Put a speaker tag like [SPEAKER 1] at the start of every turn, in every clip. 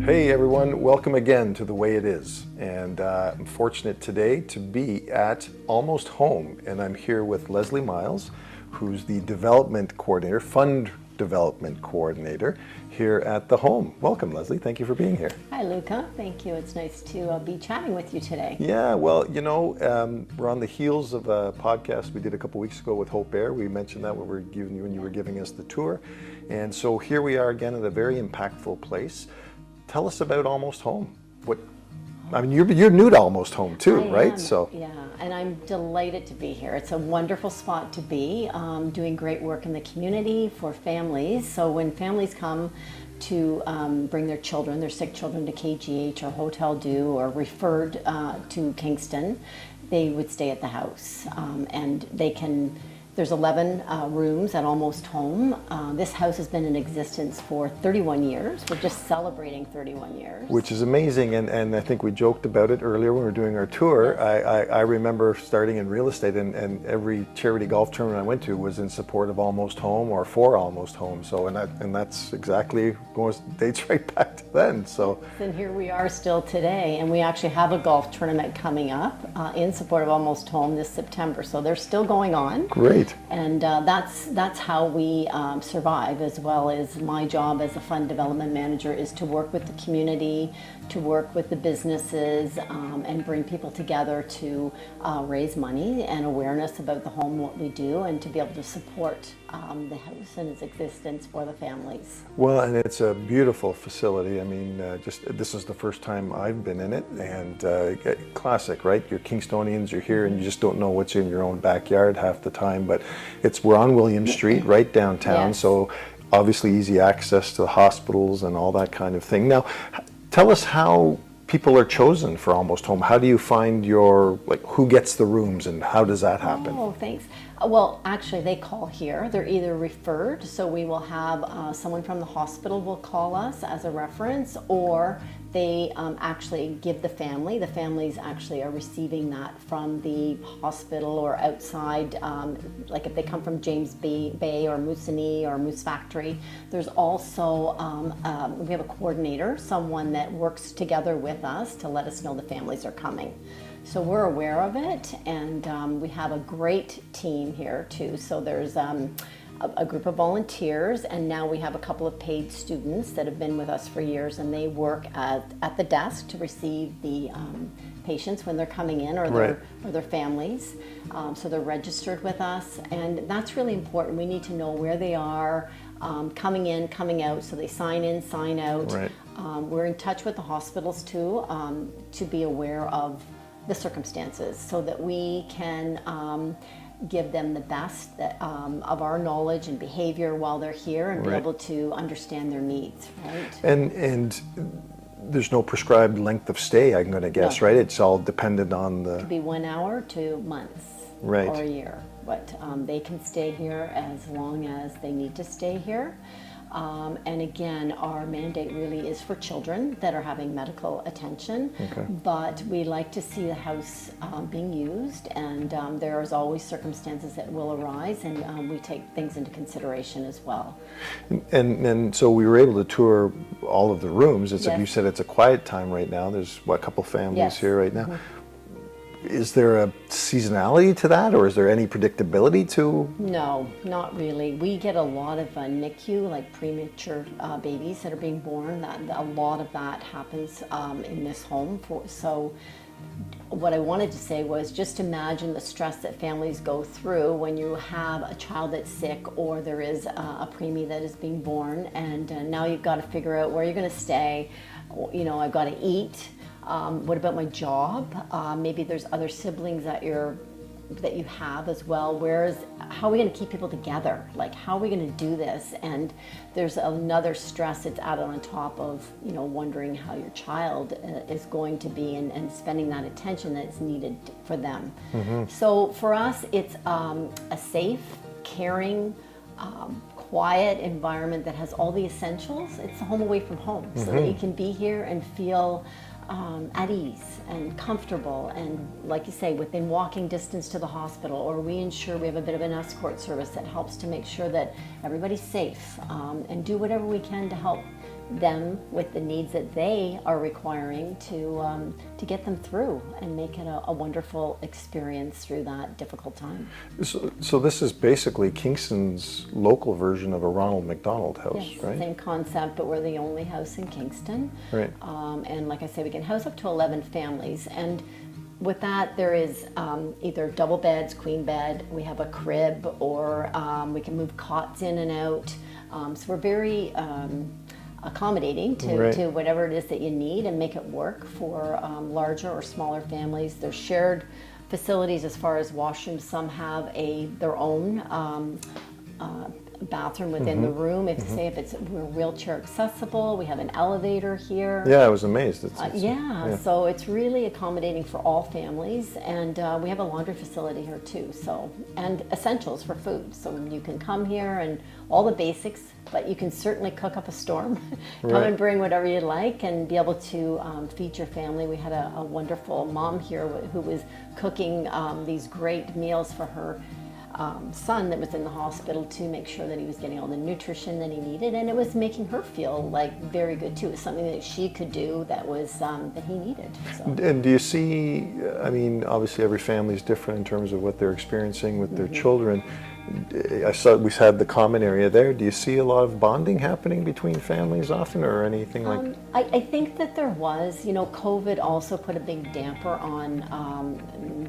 [SPEAKER 1] Hey everyone, welcome again to The Way It Is. And I'm fortunate today to be at Almost Home, and I'm here with Leslie Myles, who's the development coordinator, fund development coordinator here at the home. Welcome, Leslie. Thank you for being here.
[SPEAKER 2] Hi, Luca. Thank you. It's nice to be chatting with you today.
[SPEAKER 1] Yeah, well, we're on the heels of a podcast we did a couple weeks ago with Hope Air. We mentioned that when you were giving us the tour. And so here we are again at a very impactful place. Tell us about Almost Home. You're new to Almost Home too, right?
[SPEAKER 2] Yeah, and I'm delighted to be here. It's a wonderful spot to be, doing great work in the community for families. So when families come to bring their children, their sick children, to KGH or Hotel Dieu or referred to Kingston, they would stay at the house, and they can. There's 11 rooms at Almost Home. This house has been in existence for 31 years. We're just celebrating 31 years.
[SPEAKER 1] Which is amazing, and I think we joked about it earlier when we were doing our tour. Yes. I remember starting in real estate, and every charity golf tournament I went to was in support of Almost Home or for Almost Home. So, and that's exactly dates right back to then. So.
[SPEAKER 2] And here we are still today, and we actually have a golf tournament coming up in support of Almost Home this September. So they're still going on.
[SPEAKER 1] Great.
[SPEAKER 2] And that's how we survive, as well as my job as a fund development manager is to work with the community, to work with the businesses, and bring people together to raise money and awareness about the home, what we do, and to be able to support the house and its existence for the families.
[SPEAKER 1] Well, and it's a beautiful facility. I mean, this is the first time I've been in it, and classic, right? You're Kingstonians, you're here, and you just don't know what's in your own backyard half the time. But we're on William Street, right downtown,
[SPEAKER 2] yes.
[SPEAKER 1] So obviously easy access to the hospitals and all that kind of thing. Now, tell us how people are chosen for Almost Home. How do you find who gets the rooms, and how does that happen?
[SPEAKER 2] Oh, thanks. Well, actually, they call here. They're either referred, so we will have someone from the hospital will call us as a reference, or they actually give the family. The families actually are receiving that from the hospital or outside, like if they come from James Bay or Moosonee or Moose Factory. There's also, we have a coordinator, someone that works together with us to let us know the families are coming. So we're aware of it, and we have a great team here too. So there's a group of volunteers, and now we have a couple of paid students that have been with us for years, and they work at the desk to receive the patients when they're coming in, or their families. So they're registered with us, and that's really important. We need to know where they are, coming in, coming out, so they sign in, sign out.
[SPEAKER 1] Right.
[SPEAKER 2] We're in touch with the hospitals too, to be aware of the circumstances, so that we can give them the best of our knowledge and behavior while they're here, and be able to understand their needs, right?
[SPEAKER 1] And there's no prescribed length of stay, I'm going to guess,
[SPEAKER 2] No.
[SPEAKER 1] Right? It's all dependent on
[SPEAKER 2] It could be 1 hour to months,
[SPEAKER 1] right,
[SPEAKER 2] or a year, but they can stay here as long as they need to stay here. And again, our mandate really is for children that are having medical attention, but we like to see the house being used, and there is always circumstances that will arise, and we take things into consideration as well.
[SPEAKER 1] And so we were able to tour all of the rooms.
[SPEAKER 2] Yes.
[SPEAKER 1] You said it's a quiet time right now. There's a couple families
[SPEAKER 2] Yes.
[SPEAKER 1] here right now. Is there a seasonality to that, or is there any predictability to?
[SPEAKER 2] No, not really. We get a lot of NICU, like premature babies that are being born. A lot of that happens in this home. So what I wanted to say was, just imagine the stress that families go through when you have a child that's sick, or there is a preemie that is being born, and now you've got to figure out where you're going to stay. I've got to eat. What about my job? Maybe there's other siblings that you have as well. How are we going to keep people together? Like, how are we going to do this? And there's another stress that's added on top of, wondering how your child is going to be, and spending that attention that's needed for them. Mm-hmm. So for us, it's a safe, caring, quiet environment that has all the essentials. It's a home away from home, so that you can be here and feel at ease and comfortable, and like you say, within walking distance to the hospital, or we ensure we have a bit of an escort service that helps to make sure that everybody's safe, and do whatever we can to help them with the needs that they are requiring to get them through and make it a wonderful experience through that difficult time.
[SPEAKER 1] So this is basically Kingston's local version of a Ronald McDonald House,
[SPEAKER 2] Yes,
[SPEAKER 1] right?
[SPEAKER 2] same concept, but we're the only house in Kingston.
[SPEAKER 1] Right.
[SPEAKER 2] And like I say, we can house up to 11 families. And with that, there is either double beds, queen bed, we have a crib, or we can move cots in and out. So we're very accommodating to whatever it is that you need and make it work for larger or smaller families. There's shared facilities as far as washrooms. Some have their own bathroom within the room. If say if we're wheelchair accessible, we have an elevator here.
[SPEAKER 1] Yeah, I was amazed.
[SPEAKER 2] So it's really accommodating for all families, and we have a laundry facility here too. So, and essentials for food. So you can come here and all the basics, but you can certainly cook up a storm. Come and bring whatever you like and be able to feed your family. We had a wonderful mom here who was cooking these great meals for her son that was in the hospital to make sure that he was getting all the nutrition that he needed, and it was making her feel like very good too. It was something that she could do that was that he needed. So.
[SPEAKER 1] And do you see, I mean, obviously every family is different in terms of what they're experiencing with their children. I saw we had the common area there. Do you see a lot of bonding happening between families often, or anything like?
[SPEAKER 2] I think that there was. You know, COVID also put a big damper on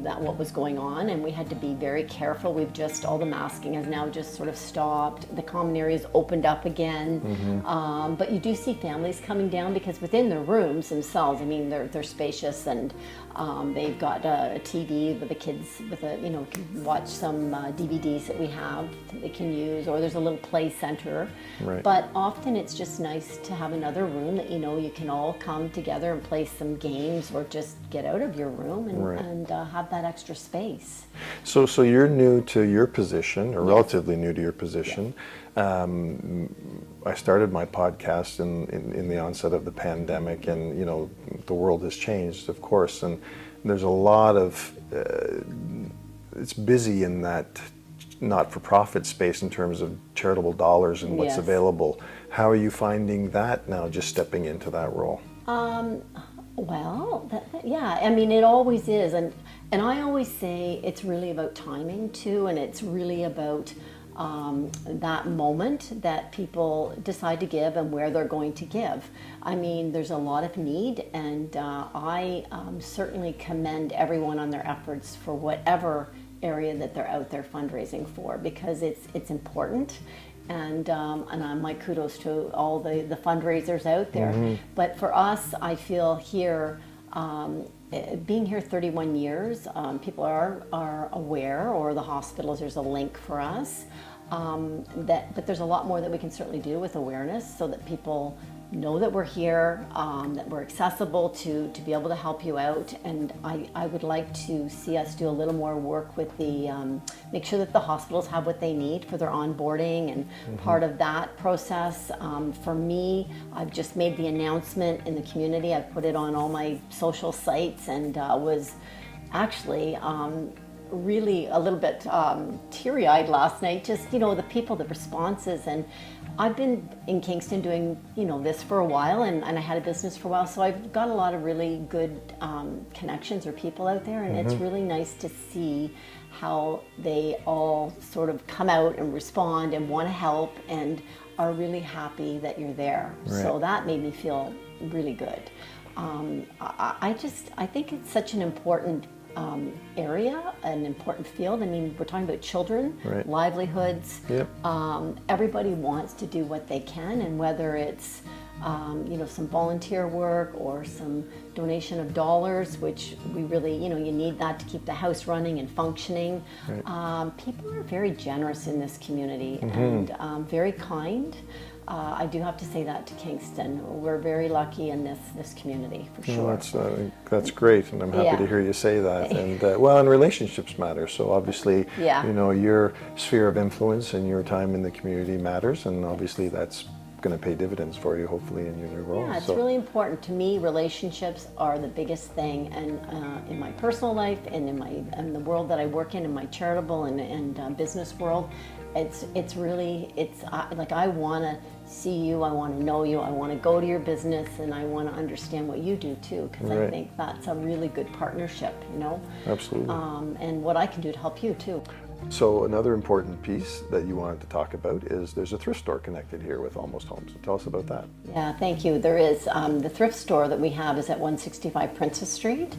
[SPEAKER 2] what was going on, and we had to be very careful. All the masking has now just sort of stopped. The common areas opened up again, but you do see families coming down because within their rooms themselves, I mean, they're spacious, and they've got a TV with the kids can watch some DVDs that we have that they can use, or there's a little play center.
[SPEAKER 1] Right.
[SPEAKER 2] But often it's just nice to have another room that you can all come together and play some games, or just get out of your room and have that extra space.
[SPEAKER 1] So you're new to your position, or relatively new to your position. I started my podcast in the onset of the pandemic, and the world has changed, of course, and there's a lot of it's busy in that not-for-profit space in terms of charitable dollars and what's available. How are you finding that now, just stepping into that role?
[SPEAKER 2] Well, I mean, it always is, and I always say it's really about timing too, and it's really about that moment that people decide to give and where they're going to give. I mean, there's a lot of need, and I certainly commend everyone on their efforts for whatever area that they're out there fundraising for, because it's important. And my kudos to all the fundraisers out there. But for us, I feel here, being here 31 years, people are aware, or the hospitals, there's a link for us. But there's a lot more that we can certainly do with awareness, so that people know that we're here, that we're accessible to be able to help you out. And I would like to see us do a little more work with make sure that the hospitals have what they need for their onboarding, and part of that process. For me, I've just made the announcement in the community. I've put it on all my social sites, and was actually really a little bit teary-eyed last night, just the people, the responses. And I've been in Kingston doing this for a while, and I had a business for a while, so I've got a lot of really good connections or people out there, and it's really nice to see how they all sort of come out and respond and want to help and are really happy that you're there.
[SPEAKER 1] Right.
[SPEAKER 2] So that made me feel really good. I think it's such an important area, an important field. I mean, we're talking about children, livelihoods.
[SPEAKER 1] Yep.
[SPEAKER 2] Everybody wants to do what they can, and whether it's some volunteer work or some donation of dollars, which we really, you need that to keep the house running and functioning. People are very generous in this community, and very kind. I do have to say that to Kingston. We're very lucky in this community, for sure.
[SPEAKER 1] Well, that's great, and I'm happy to hear you say that. And and relationships matter. So obviously, your sphere of influence and your time in the community matters, and obviously that's going to pay dividends for you, hopefully, in your new role.
[SPEAKER 2] Yeah, it's really important to me. Relationships are the biggest thing, and in my personal life, and in the world that I work in my charitable and business world. It's really like I want to see you, I want to know you, I want to go to your business, and I want to understand what you do too, because I think that's a really good partnership, you know.
[SPEAKER 1] Absolutely.
[SPEAKER 2] And what I can do to help you too.
[SPEAKER 1] So another important piece that you wanted to talk about is there's a thrift store connected here with Almost Home. So tell us about that.
[SPEAKER 2] Yeah, thank you. There is. The thrift store that we have is at 165 Princess Street.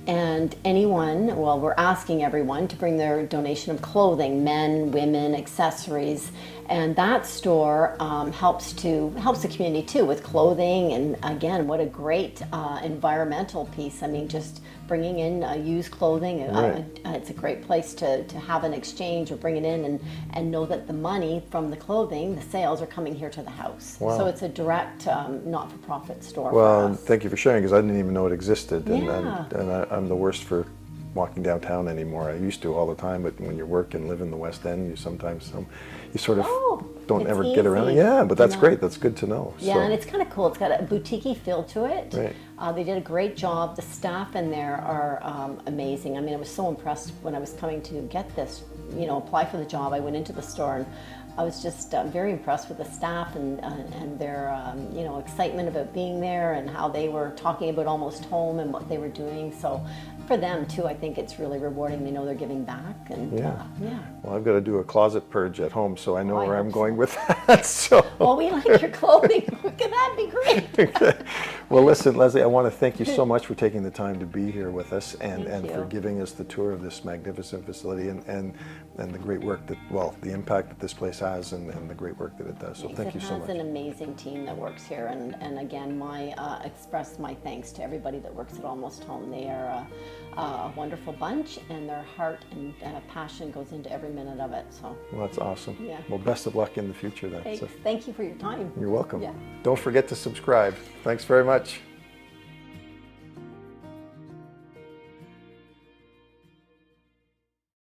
[SPEAKER 2] And anyone, well, we're asking everyone to bring their donation of clothing, men, women, accessories. And that store helps the community too with clothing. And again, what a great environmental piece. I mean, just bringing in used clothing. It's a great place to have an exchange or bring it in and know that the money from the clothing, the sales, are coming here to the house.
[SPEAKER 1] Wow.
[SPEAKER 2] So it's a direct not-for-profit store
[SPEAKER 1] Well,
[SPEAKER 2] for us.
[SPEAKER 1] thank you for sharing, because I didn't even know it existed.
[SPEAKER 2] Yeah.
[SPEAKER 1] And I'm the worst for walking downtown anymore. I used to all the time, but when you work and live in the West End, you sometimes you sort of don't
[SPEAKER 2] it's
[SPEAKER 1] ever get around it.
[SPEAKER 2] easy.
[SPEAKER 1] Yeah, but that's
[SPEAKER 2] No.
[SPEAKER 1] great. That's good to know.
[SPEAKER 2] Yeah,
[SPEAKER 1] So,
[SPEAKER 2] and it's kind of cool. It's got a boutique-y feel to it.
[SPEAKER 1] Right.
[SPEAKER 2] They did a great job. The staff in there are amazing. I mean, I was so impressed when I was coming to get this, apply for the job. I went into the store and I was just very impressed with the staff and their, excitement about being there and how they were talking about Almost Home and what they were doing. So for them too, I think it's really rewarding. They know they're giving back. And
[SPEAKER 1] yeah.
[SPEAKER 2] yeah.
[SPEAKER 1] Well, I've got to do a closet purge at home, so I know
[SPEAKER 2] I
[SPEAKER 1] where I'm
[SPEAKER 2] hope
[SPEAKER 1] going
[SPEAKER 2] so.
[SPEAKER 1] with that. So.
[SPEAKER 2] Well, we like your clothing. Look at that, be great.
[SPEAKER 1] Okay. Well, listen, Leslie, I want to thank you so much for taking the time to be here with us and
[SPEAKER 2] Thank
[SPEAKER 1] for
[SPEAKER 2] you.
[SPEAKER 1] giving us the tour of this magnificent facility and the great work the impact that this place has and the great work that it does. So thank you so
[SPEAKER 2] It
[SPEAKER 1] much.
[SPEAKER 2] has an amazing team that works here, and again, express my thanks to everybody that works at Almost Home. They are a wonderful bunch, and their heart and passion goes into every minute of it. So
[SPEAKER 1] Well, that's awesome.
[SPEAKER 2] Yeah.
[SPEAKER 1] Well, best of luck in the future then.
[SPEAKER 2] thanks.
[SPEAKER 1] So,
[SPEAKER 2] Thank you for your time.
[SPEAKER 1] you're welcome.
[SPEAKER 2] Yeah.
[SPEAKER 1] Don't forget to subscribe. Thanks very much.